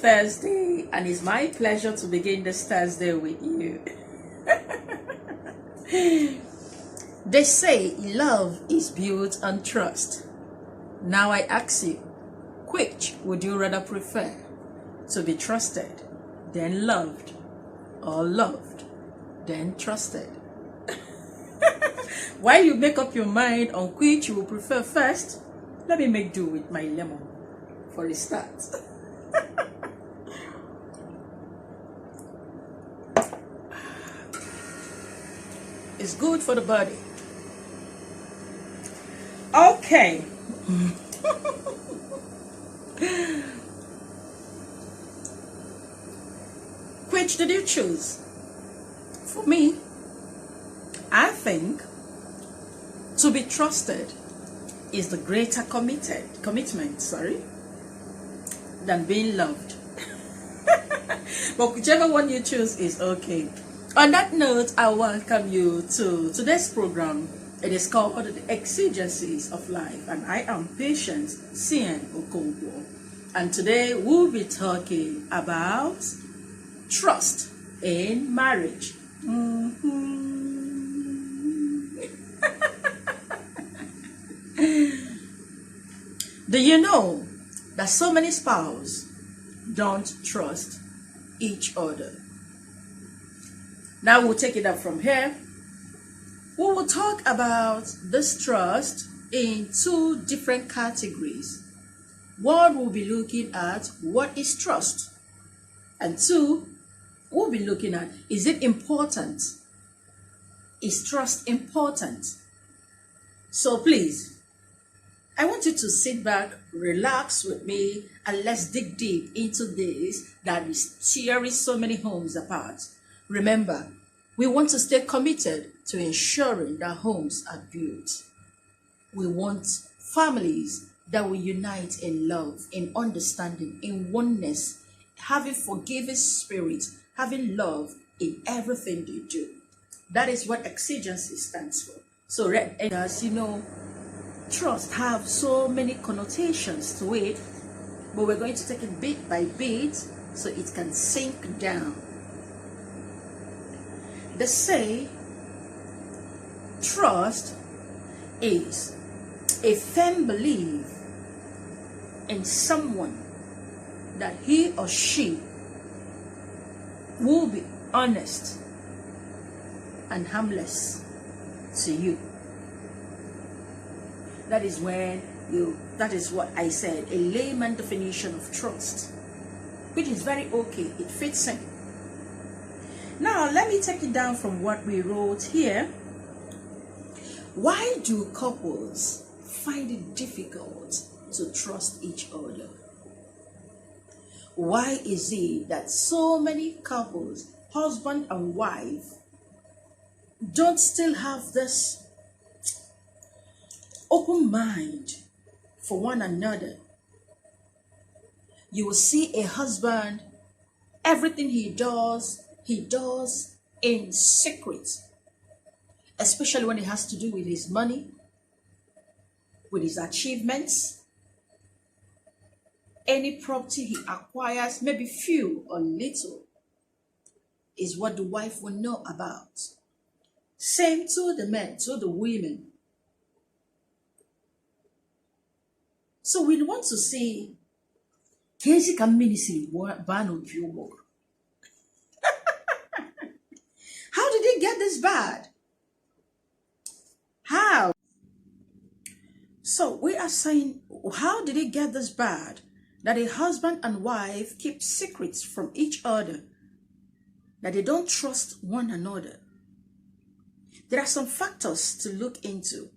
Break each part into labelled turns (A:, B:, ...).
A: Thursday, and it's my pleasure to begin this Thursday with you. They say love is built on trust. Now I ask you, which would you rather prefer? To be trusted, then loved, or loved, then trusted? While you make up your mind on which you will prefer first, let me make do with my lemon for a start. It's good for the body. Okay. Which did you choose? For me, I think to be trusted is the greater commitment, than being loved. But whichever one you choose is okay. On that note, I welcome you to today's program. It is called The Exigencies of Life, and I am Patience Cien Okonkwo. And today we'll be talking about trust in marriage. Do you know that so many spouses don't trust each other? Now we'll take it up from here. We will talk about this trust in two different categories. One, we'll be looking at what is trust. And two, we'll be looking at, is it important? Is trust important? So please, I want you to sit back, relax with me, and let's dig deep into this that is tearing so many homes apart. Remember, we want to stay committed to ensuring that homes are built. We want families that will unite in love, in understanding, in oneness, having forgiving spirit, having love in everything they do. That is what exigency stands for. So as you know, trust have so many connotations to it, but we're going to take it bit by bit so it can sink down. They say trust is a firm belief in someone that he or she will be honest and harmless to you. That is that is what I said, a layman definition of trust, which is very okay, it fits in. Now, let me take it down from what we wrote here. Why do couples find it difficult to trust each other? Why is it that so many couples, husband and wife, don't still have this open mind for one another? You will see a husband, everything he does in secret, especially when it has to do with his money, with his achievements, any property he acquires, maybe few or little, is what the wife will know about. Same to the men, to the women. So we want to see how did it get this bad? How? So we are saying, how did it get this bad that a husband and wife keep secrets from each other, that they don't trust one another? There are some factors to look into.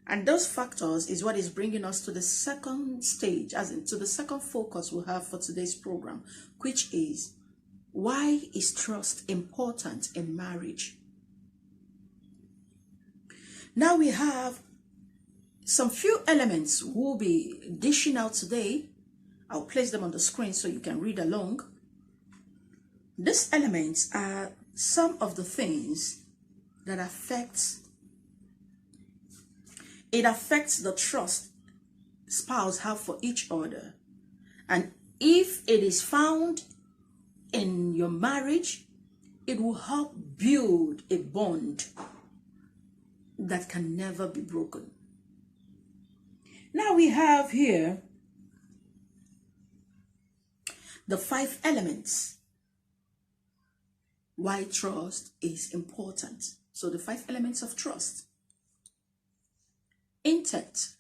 A: And those factors is what is bringing us to the second stage, as in to the second focus we have for today's program, which is, why is trust important in marriage? Now we have some few elements we'll be dishing out today. I'll place them on the screen so you can read along. These elements are some of the things that affects the trust spouse have for each other, and if it is found in your marriage, it will help build a bond that can never be broken. Now we have here the 5 elements why trust is important. So the 5 elements of trust: intent,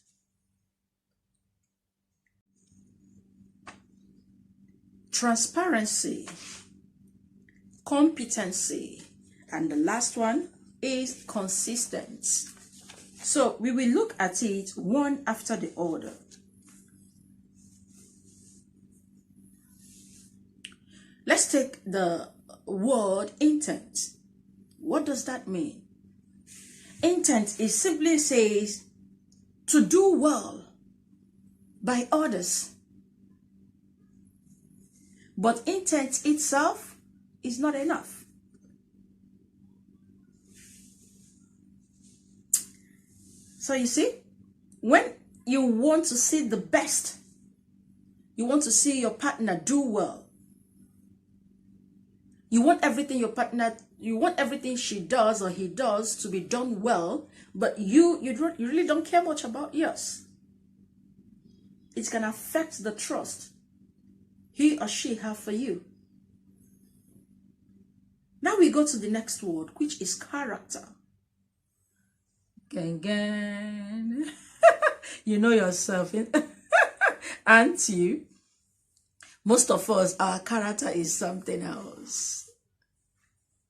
A: transparency, competency, and the last one is consistency. So we will look at it one after the other. Let's take the word intent. What does that mean? Intent is simply says to do well by others. But intent itself is not enough. So you see, when you want to see the best, you want to see your partner do well, you want everything she does or he does to be done well, but you really don't care much about yours. It's going to affect the trust he or she have for you. Now we go to the next word, which is character. Gang. You know yourself, aren't you? Most of us, our character is something else.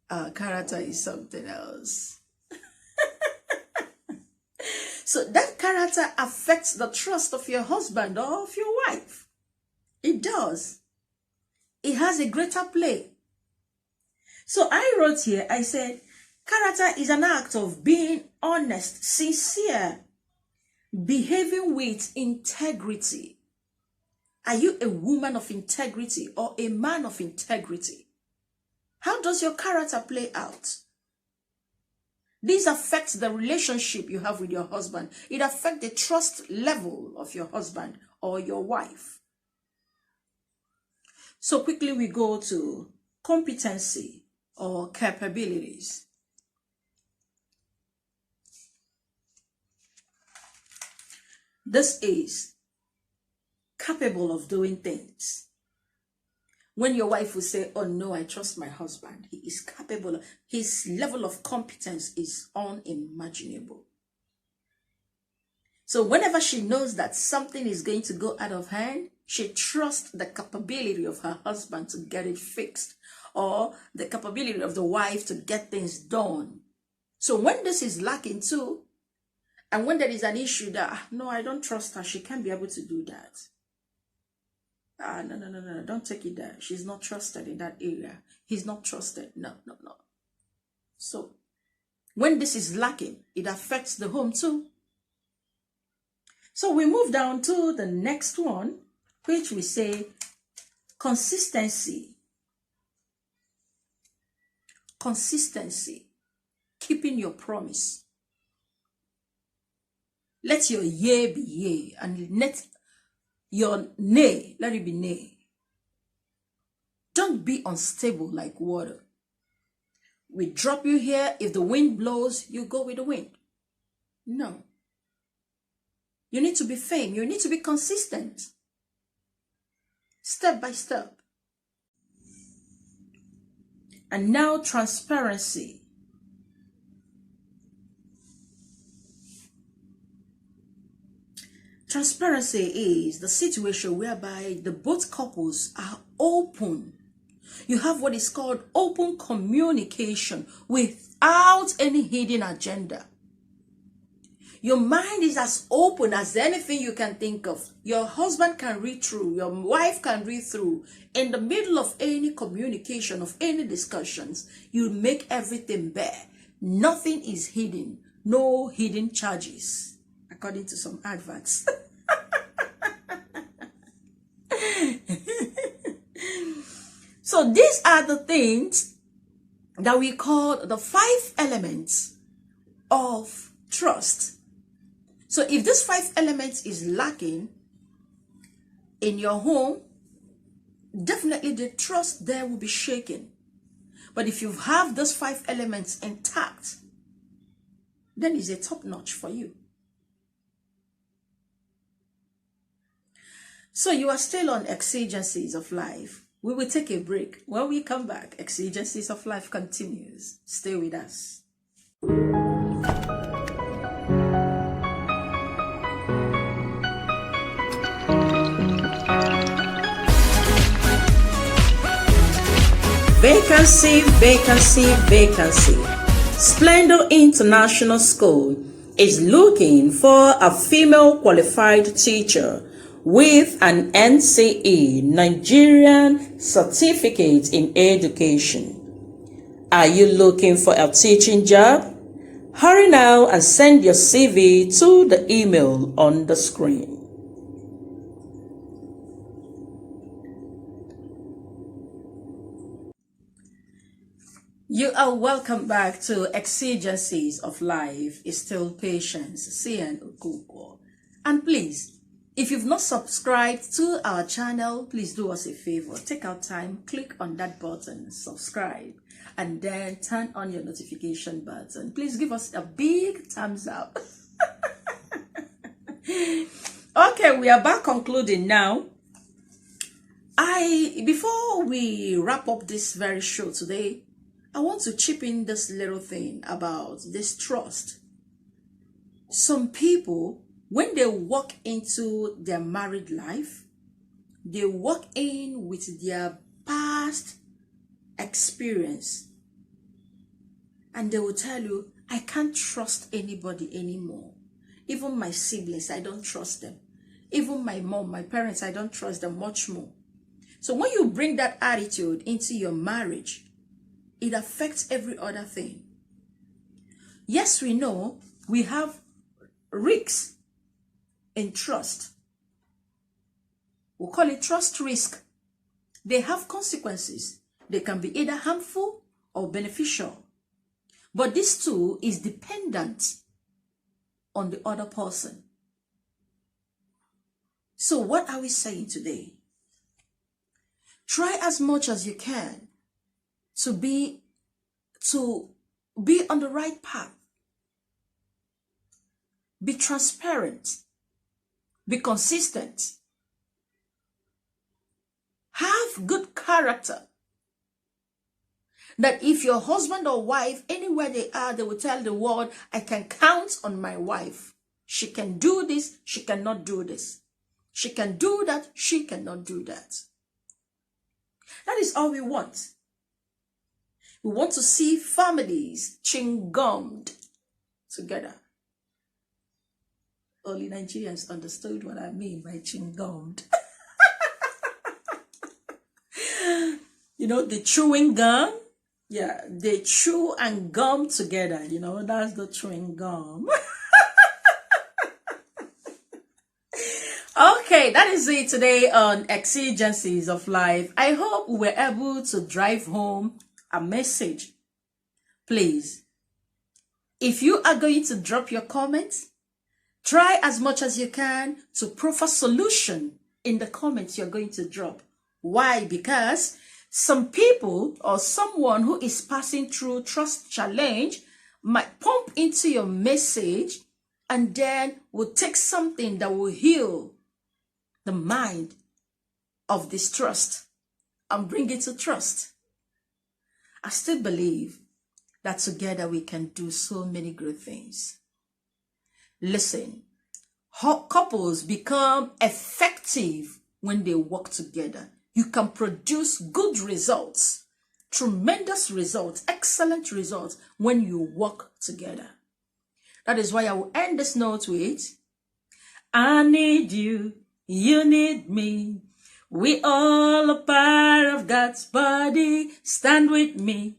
A: Our character is something else. So that character affects the trust of your husband or of your wife. It does. It has a greater play. So I wrote here, I said, character is an act of being honest, sincere, behaving with integrity. Are you a woman of integrity or a man of integrity? How does your character play out? This affects the relationship you have with your husband. It affects the trust level of your husband or your wife. So quickly we go to competency or capabilities. This is capable of doing things. When your wife will say, oh no, I trust my husband, he is capable. His level of competence is unimaginable. So whenever she knows that something is going to go out of hand, she trusts the capability of her husband to get it fixed, or the capability of the wife to get things done. So when this is lacking too, and when there is an issue that, no, I don't trust her, she can't be able to do that. No, don't take it there. She's not trusted in that area. He's not trusted. No. So when this is lacking, it affects the home too. So we move down to the next one, which we say consistency. Consistency. Keeping your promise. Let your yea be yea, and let your nay, let it be nay. Don't be unstable like water. We drop you here. If the wind blows, you go with the wind. No. You need to be firm. You need to be consistent. Step by step. And now transparency. Transparency is the situation whereby the both couples are open. You have what is called open communication without any hidden agenda. Your mind is as open as anything you can think of. Your husband can read through, your wife can read through. In the middle of any communication, of any discussions, you make everything bare. Nothing is hidden. No hidden charges, according to some adverts. So these are the things that we call the 5 elements of trust. So if this 5 elements is lacking in your home, definitely the trust there will be shaken. But if you have those 5 elements intact, then it's a top notch for you. So you are still on Exigencies of Life. We will take a break. When we come back, Exigencies of Life continues. Stay with us. Vacancy, vacancy, vacancy. Splendor International School is looking for a female qualified teacher with an NCE, Nigerian Certificate in Education. Are you looking for a teaching job? Hurry now and send your CV to the email on the screen. You are welcome back to Exigencies of Life. It's still Patience, CN Okuko. And please, if you've not subscribed to our channel, please do us a favor. Take out time, click on that button, subscribe, and then turn on your notification button. Please give us a big thumbs up. Okay, we are back concluding now. Before we wrap up this very show today, I want to chip in this little thing about this trust. Some people, when they walk into their married life, they walk in with their past experience. And they will tell you, I can't trust anybody anymore. Even my siblings, I don't trust them. Even my mom, my parents, I don't trust them much more. So when you bring that attitude into your marriage, it affects every other thing. Yes, we know we have risks in trust. We'll call it trust risk. They have consequences. They can be either harmful or beneficial. But this too is dependent on the other person. So what are we saying today? Try as much as you can to be on the right path. Be transparent. Be consistent. Have good character. That if your husband or wife, anywhere they are, they will tell the world, I can count on my wife. She can do this, she cannot do this. She can do that, she cannot do that. That is all we want. We want to see families chingummed together. Only Nigerians understood what I mean by chingummed. You know, the chewing gum? Yeah, they chew and gum together. You know, that's the chewing gum. Okay, that is it today on Exigencies of Life. I hope we were able to drive home a message. Please, if you are going to drop your comments, try as much as you can to proffer solution in the comments you're going to drop. Why? Because some people or someone who is passing through trust challenge might pump into your message and then will take something that will heal the mind of distrust and bring it to trust. I still believe that together we can do so many great things. Listen, couples become effective when they work together. You can produce good results, tremendous results, excellent results when you work together. That is why I will end this note with, I need you, you need me. We all are part of God's body. Stand with me,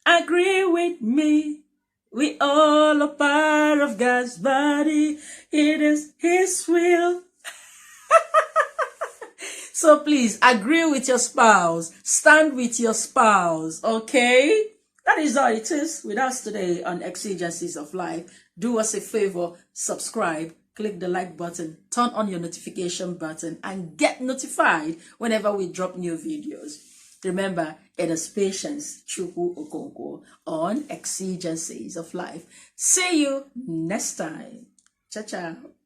A: agree with me. We all are part of God's body. It is His will. So please agree with your spouse. Stand with your spouse. Okay? That is all it is with us today on Exigencies of Life. Do us a favor, subscribe, click the like button, turn on your notification button, and get notified whenever we drop new videos. Remember, it is Patience Chukwu Okonkwo on Exigencies of Life. See you next time. Ciao, ciao.